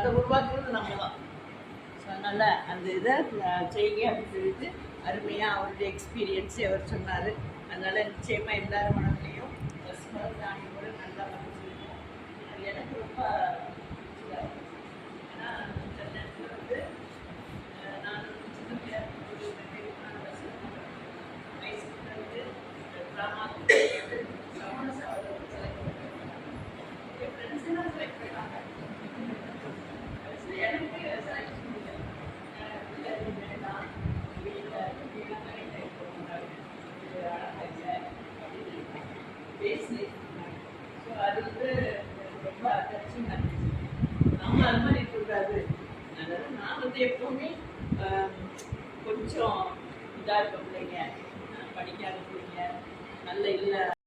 அதை உருவாக்குறது நம்ம தான். ஸோ அதனால் அந்த இதை செய்யுங்க அப்படின்னு சொல்லிட்டு அருமையாக அவருடைய எக்ஸ்பீரியன்ஸை அவர் சொன்னார். அதனால் நிச்சயமாக எல்லாரும் மனதிலையும் ஸ்மரணாணியோடு நல்லா வந்து சொல்லுவோம். அது எனக்கு ரொம்ப ஏன்னா இந்த நேரத்தில் வந்து நான் சின்ன வயசுல வந்து ட்ராமா சமண சாதனை செலக்ட் பண்ணுறேன். என் ஃப்ரெண்ட்ஸ் எல்லாம் செலக்ட் பண்ணாங்க. எனக்கு செலக்ட் ஸோ அது வந்து ரொம்ப டச்சிங் இருந்துச்சு. நம்ம அது மாதிரி இருக்கக்கூடாது. அதனால நான் வந்து எப்பவுமே கொஞ்சம் இதாக இருக்க பிள்ளைங்க, படிக்காத பிள்ளைங்க, நல்ல இல்லை